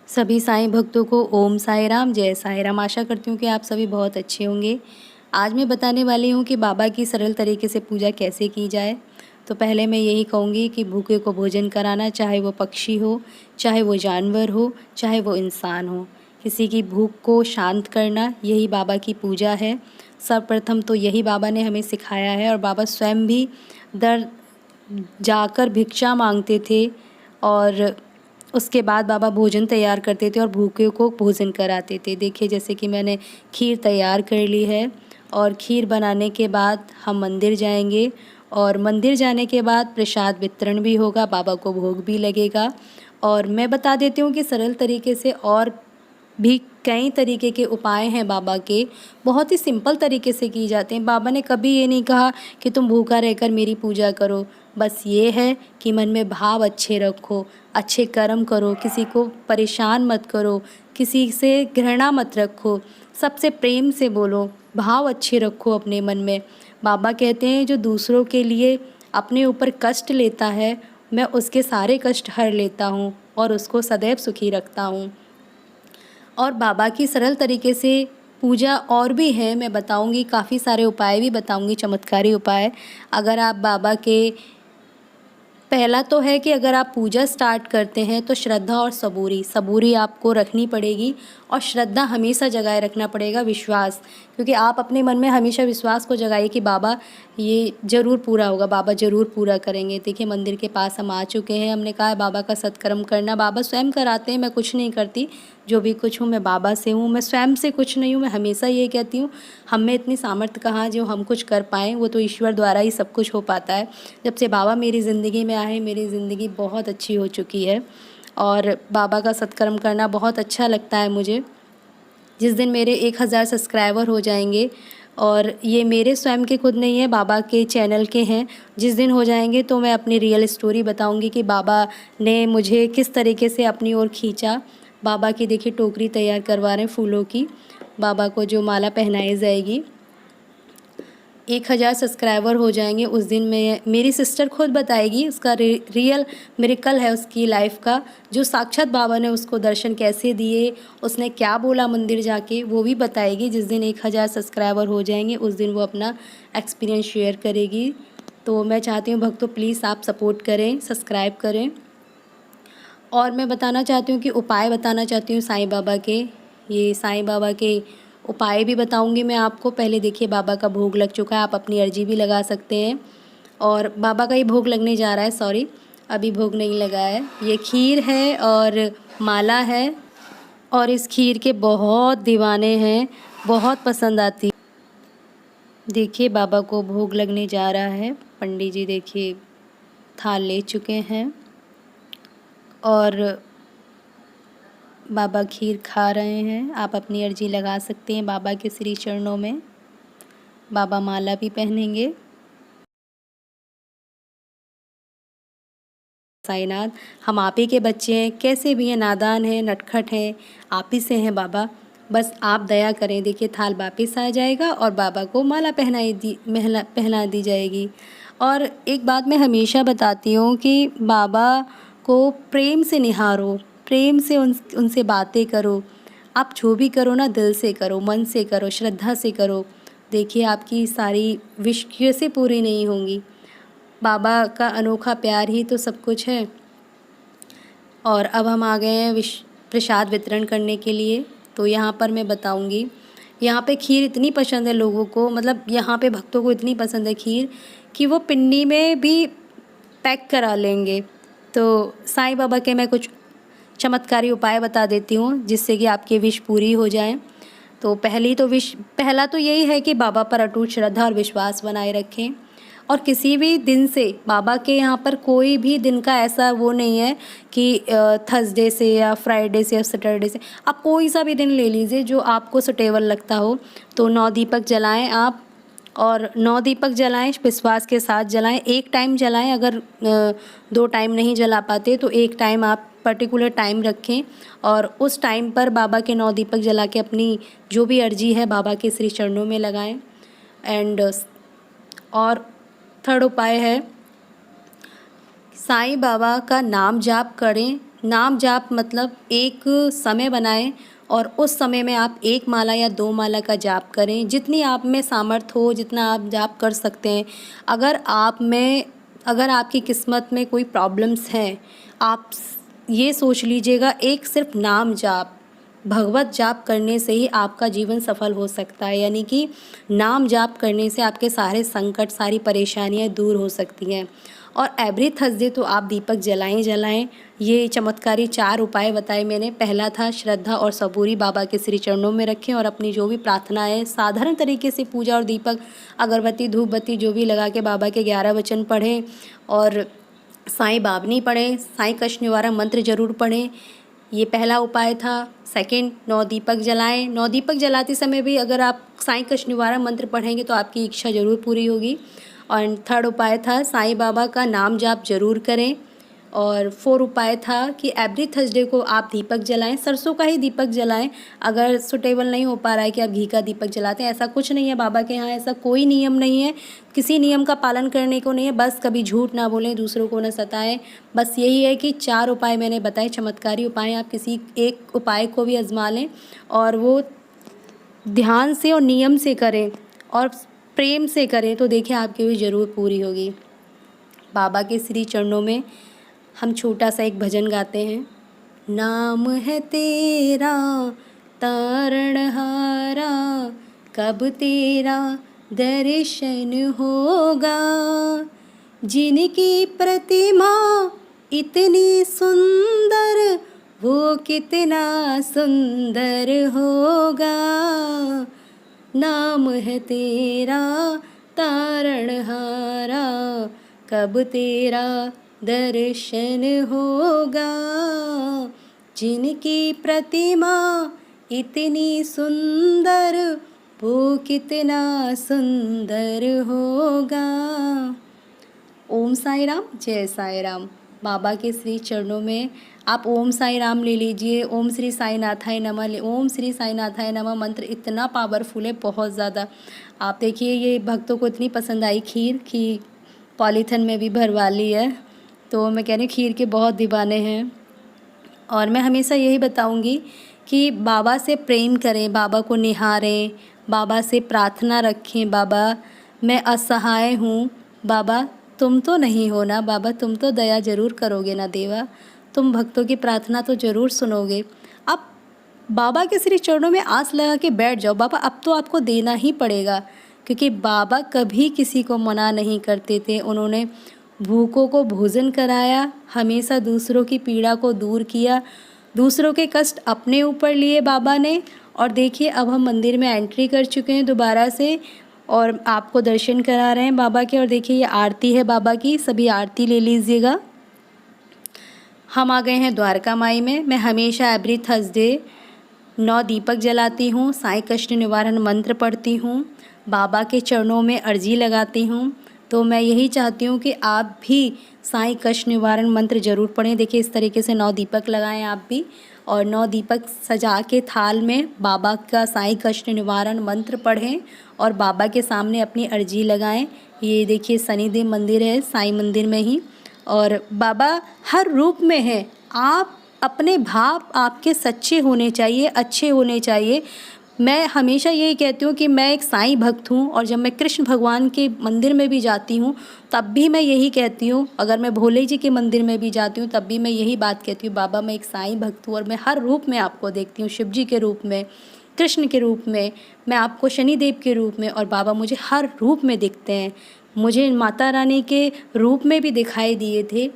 सभी साईं भक्तों को ओम साई राम, जय साई राम। आशा करती हूँ कि आप सभी बहुत अच्छे होंगे। आज मैं बताने वाली हूँ कि बाबा की सरल तरीके से पूजा कैसे की जाए। तो पहले मैं यही कहूँगी कि भूखे को भोजन कराना, चाहे वो पक्षी हो, चाहे वो जानवर हो, चाहे वो इंसान हो। किसी की भूख को शांत करना, यही बाबा की पूजा है। सर्वप्रथम तो यही बाबा ने हमें सिखाया है और बाबा स्वयं भी दर जाकर भिक्षा मांगते थे और उसके बाद बाबा भोजन तैयार करते थे और भूखे को भोजन कराते थे। देखिए, जैसे कि मैंने खीर तैयार कर ली है और खीर बनाने के बाद हम मंदिर जाएंगे और मंदिर जाने के बाद प्रसाद वितरण भी होगा, बाबा को भोग भी लगेगा। और मैं बता देती हूँ कि सरल तरीके से और भी कई तरीके के उपाय हैं बाबा के, बहुत ही सिंपल तरीके से किए जाते हैं। बाबा ने कभी ये नहीं कहा कि तुम भूखा रहकर मेरी पूजा करो, बस ये है कि मन में भाव अच्छे रखो, अच्छे कर्म करो, किसी को परेशान मत करो, किसी से घृणा मत रखो, सबसे प्रेम से बोलो, भाव अच्छे रखो अपने मन में। बाबा कहते हैं जो दूसरों के लिए अपने ऊपर कष्ट लेता है, मैं उसके सारे कष्ट हर लेता हूँ और उसको सदैव सुखी रखता हूँ। और बाबा की सरल तरीके से पूजा और भी है, मैं बताऊंगी, काफ़ी सारे उपाय भी बताऊंगी, चमत्कारी उपाय। अगर आप बाबा के, पहला तो है कि अगर आप पूजा स्टार्ट करते हैं तो श्रद्धा और सबूरी सबूरी आपको रखनी पड़ेगी और श्रद्धा हमेशा जगाए रखना पड़ेगा, विश्वास। क्योंकि आप अपने मन में हमेशा विश्वास को जगाइए कि बाबा ये ज़रूर पूरा होगा, बाबा ज़रूर पूरा करेंगे। देखिए, मंदिर के पास हम आ चुके हैं। हमने कहा है बाबा का सत्कर्म करना, बाबा स्वयं कराते हैं, मैं कुछ नहीं करती। जो भी कुछ हूँ मैं बाबा से हूँ, मैं स्वयं से कुछ नहीं हूँ। मैं हमेशा ये कहती हूँ, हम में इतनी सामर्थ्य कहाँ जो हम कुछ कर पाएँ, वो तो ईश्वर द्वारा ही सब कुछ हो पाता है। जब से बाबा मेरी ज़िंदगी में आए, मेरी ज़िंदगी बहुत अच्छी हो चुकी है और बाबा का सत्कर्म करना बहुत अच्छा लगता है मुझे। जिस दिन मेरे 1000 सब्सक्राइबर हो जाएंगे, और ये मेरे स्वयं के खुद नहीं है, बाबा के चैनल के हैं, जिस दिन हो जाएंगे तो मैं अपनी रियल स्टोरी बताऊंगी कि बाबा ने मुझे किस तरीके से अपनी ओर खींचा। बाबा की देखिए टोकरी तैयार करवा रहे हैं फूलों की, बाबा को जो माला पहनाई जाएगी। 1000 सब्सक्राइबर हो जाएंगे उस दिन में मेरी सिस्टर खुद बताएगी, उसका रियल मिरेकल है उसकी लाइफ का, जो साक्षात बाबा ने उसको दर्शन कैसे दिए, उसने क्या बोला मंदिर जाके, वो भी बताएगी। जिस दिन 1000 सब्सक्राइबर हो जाएंगे उस दिन वो अपना एक्सपीरियंस शेयर करेगी। तो मैं चाहती हूँ भक्तों, प्लीज़ आप सपोर्ट करें, सब्सक्राइब करें। और मैं बताना चाहती हूँ कि उपाय बताना चाहती हूँ साईं बाबा के। ये साईं बाबा के उपाय भी बताऊँगी मैं आपको। पहले देखिए, बाबा का भोग लग चुका है, आप अपनी अर्जी भी लगा सकते हैं। और बाबा का ही भोग लगने जा रहा है, सॉरी अभी भोग नहीं लगा है। ये खीर है और माला है और इस खीर के बहुत दीवाने हैं, बहुत पसंद आती। देखिए, बाबा को भोग लगने जा रहा है। पंडित जी देखिए थाल ले चुके हैं और बाबा खीर खा रहे हैं। आप अपनी अर्जी लगा सकते हैं बाबा के श्री चरणों में। बाबा माला भी पहनेंगे। साईनाथ, हम आप ही के बच्चे हैं, कैसे भी हैं, नादान हैं, नटखट हैं, आप ही से हैं बाबा, बस आप दया करें। देखिए, थाल वापस आ जाएगा और बाबा को माला पहना दी जाएगी। और एक बात मैं हमेशा बताती हूँ कि बाबा को प्रेम से निहारो, प्रेम से उनसे बातें करो। आप जो भी करो ना, दिल से करो, मन से करो, श्रद्धा से करो। देखिए, आपकी सारी विश कैसे पूरी नहीं होंगी। बाबा का अनोखा प्यार ही तो सब कुछ है। और अब हम आ गए हैं प्रसाद वितरण करने के लिए। तो यहाँ पर मैं बताऊँगी, यहाँ पे खीर इतनी पसंद है लोगों को, मतलब यहाँ पे भक्तों को इतनी पसंद है खीर कि वो पिन्नी में भी पैक करा लेंगे। तो साईं बाबा के मैं कुछ चमत्कारी उपाय बता देती हूँ जिससे कि आपकी विश पूरी हो जाए। तो पहला तो यही है कि बाबा पर अटूट श्रद्धा और विश्वास बनाए रखें। और किसी भी दिन से, बाबा के यहाँ पर कोई भी दिन का ऐसा वो नहीं है कि थर्सडे से या फ्राइडे से या सैटरडे से, आप कोई सा भी दिन ले लीजिए जो आपको सुटेबल लगता हो। तो 9 दीपक जलाएं आप, और 9 दीपक जलाएं, विश्वास के साथ जलाएं। एक टाइम जलाएं, अगर 2 टाइम नहीं जला पाते तो एक टाइम आप पर्टिकुलर टाइम रखें और उस टाइम पर बाबा के 9 दीपक जला के अपनी जो भी अर्जी है बाबा के श्री चरणों में लगाएं। एंड और थर्ड उपाय है, साईं बाबा का नाम जाप करें नाम जाप मतलब एक समय बनाएं और उस समय में आप 1 माला या 2 माला का जाप करें, जितनी आप में सामर्थ्य हो, जितना आप जाप कर सकते हैं। अगर आपकी किस्मत में कोई प्रॉब्लम्स हैं, आप ये सोच लीजिएगा, एक सिर्फ नाम जाप, भगवत जाप करने से ही आपका जीवन सफल हो सकता है। यानी कि नाम जाप करने से आपके सारे संकट, सारी परेशानियां दूर हो सकती हैं। और एवरी थर्सडे तो आप दीपक जलाएं। ये चमत्कारी 4 उपाय बताए मैंने। पहला था श्रद्धा और सबूरी बाबा के श्री चरणों में रखें और अपनी जो भी प्रार्थना है साधारण तरीके से पूजा और दीपक, अगरबत्ती, धूप बत्ती जो भी लगा के बाबा के 11 वचन पढ़ें और साईं बावनी पढ़ें, साईं कष्ट निवारण मंत्र जरूर पढ़ें। ये पहला उपाय था। सेकंड, 9 दीपक जलाएं। 9 दीपक जलाते समय भी अगर आप साईं कष्ट निवारण मंत्र पढ़ेंगे तो आपकी इच्छा ज़रूर पूरी होगी। और थर्ड उपाय था साईं बाबा का नाम जाप जरूर करें। और 4 उपाय था कि एवरी थर्सडे को आप दीपक जलाएं, सरसों का ही दीपक जलाएं। अगर सुटेबल नहीं हो पा रहा है कि आप घी का दीपक जलाते हैं, ऐसा कुछ नहीं है बाबा के यहाँ, ऐसा कोई नियम नहीं है, किसी नियम का पालन करने को नहीं है। बस कभी झूठ ना बोलें, दूसरों को ना सताएं। बस यही है कि 4 उपाय मैंने बताए, चमत्कारी उपाय, आप किसी एक उपाय को भी आजमा लें और वो ध्यान से और नियम से करें और प्रेम से करें तो देखिए आपकी भी ज़रूर पूरी होगी। बाबा के श्री चरणों में हम छोटा सा एक भजन गाते हैं। नाम है तेरा तारणहारा, कब तेरा दर्शन होगा। जिनकी प्रतिमा इतनी सुंदर, वो कितना सुंदर होगा। नाम है तेरा तारणहारा, कब तेरा दर्शन होगा। जिनकी प्रतिमा इतनी सुंदर, वो कितना सुंदर होगा। ओम साई राम, जय साई राम। बाबा के श्री चरणों में आप ओम साई राम ले लीजिए, ओम श्री साई नाथाय नमः ले, ओम श्री साई नाथाय नमः मंत्र इतना पावरफुल है, बहुत ज़्यादा। आप देखिए ये भक्तों को इतनी पसंद आई खीर कि पॉलीथिन में भी भरवा ली है। तो मैं कह रही हूँ खीर के बहुत दीवाने हैं। और मैं हमेशा यही बताऊँगी कि बाबा से प्रेम करें, बाबा को निहारें, बाबा से प्रार्थना रखें। बाबा मैं असहाय हूँ, बाबा तुम तो नहीं हो ना, बाबा तुम तो दया ज़रूर करोगे ना देवा, तुम भक्तों की प्रार्थना तो ज़रूर सुनोगे। अब बाबा के श्री चरणों में आस लगा के बैठ जाओ, बाबा अब तो आपको देना ही पड़ेगा, क्योंकि बाबा कभी किसी को मना नहीं करते थे। उन्होंने भूखों को भोजन कराया, हमेशा दूसरों की पीड़ा को दूर किया, दूसरों के कष्ट अपने ऊपर लिए बाबा ने। और देखिए अब हम मंदिर में एंट्री कर चुके हैं दोबारा से और आपको दर्शन करा रहे हैं बाबा के। और देखिए ये आरती है बाबा की, सभी आरती ले लीजिएगा। हम आ गए हैं द्वारका माई में। मैं हमेशा एवरी थर्सडे 9 दीपक जलाती हूँ, साईं कष्ट निवारण मंत्र पढ़ती हूँ, बाबा के चरणों में अर्जी लगाती हूँ। तो मैं यही चाहती हूँ कि आप भी साईं कष्ट निवारण मंत्र ज़रूर पढ़ें। देखिए इस तरीके से 9 दीपक लगाएं आप भी, और 9 दीपक सजा के थाल में बाबा का साईं कष्ट निवारण मंत्र पढ़ें और बाबा के सामने अपनी अर्जी लगाएं। ये देखिए शनिदेव मंदिर है साईं मंदिर में ही, और बाबा हर रूप में है। आप अपने भाव आपके सच्चे होने चाहिए, अच्छे होने चाहिए। मैं हमेशा यही कहती हूँ कि मैं एक साईं भक्त हूँ, और जब मैं कृष्ण भगवान के मंदिर में भी जाती हूँ तब भी मैं यही कहती हूँ, अगर मैं भोले जी के मंदिर में भी जाती हूँ तब भी मैं यही बात कहती हूँ, बाबा मैं एक साईं भक्त हूँ और मैं हर रूप में आपको देखती हूँ, शिव जी के रूप में, कृष्ण के रूप में, मैं आपको शनिदेव के रूप में, और बाबा मुझे हर रूप में दिखते हैं। मुझे माता रानी के रूप में भी दिखाई दिए थे,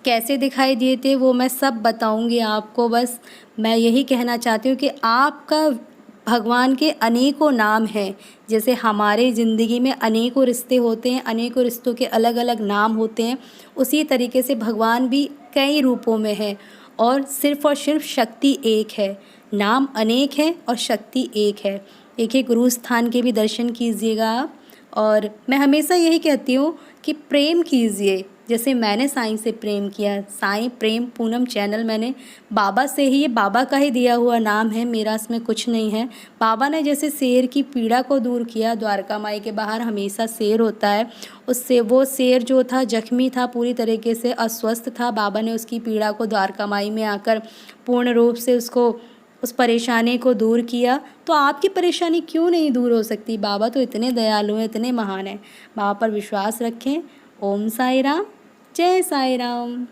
कैसे दिखाई दिए थे वो मैं सब बताऊंगी आपको। बस मैं यही कहना चाहती हूँ कि आपका भगवान के अनेकों नाम हैं। जैसे हमारे ज़िंदगी में अनेकों रिश्ते होते हैं, अनेकों रिश्तों के अलग अलग नाम होते हैं, उसी तरीके से भगवान भी कई रूपों में है, और सिर्फ शक्ति एक है। नाम अनेक है और शक्ति एक है। देखिए गुरु स्थान के भी दर्शन कीजिएगा आप। और मैं हमेशा यही कहती हूँ कि प्रेम कीजिए, जैसे मैंने साईं से प्रेम किया। साईं प्रेम पूनम चैनल मैंने बाबा से ही, ये बाबा का ही दिया हुआ नाम है, मेरा इसमें कुछ नहीं है। बाबा ने जैसे शेर की पीड़ा को दूर किया, द्वारका माई के बाहर हमेशा शेर होता है, उससे वो शेर जो था जख्मी था, पूरी तरीके से अस्वस्थ था, बाबा ने उसकी पीड़ा को द्वारका माई में आकर पूर्ण रूप से उसको, उस परेशानी को दूर किया। तो आपकी परेशानी क्यों नहीं दूर हो सकती? बाबा तो इतने दयालु हैं, इतने महान हैं। बाबा पर विश्वास रखें। ओम साई राम, जय साई राम।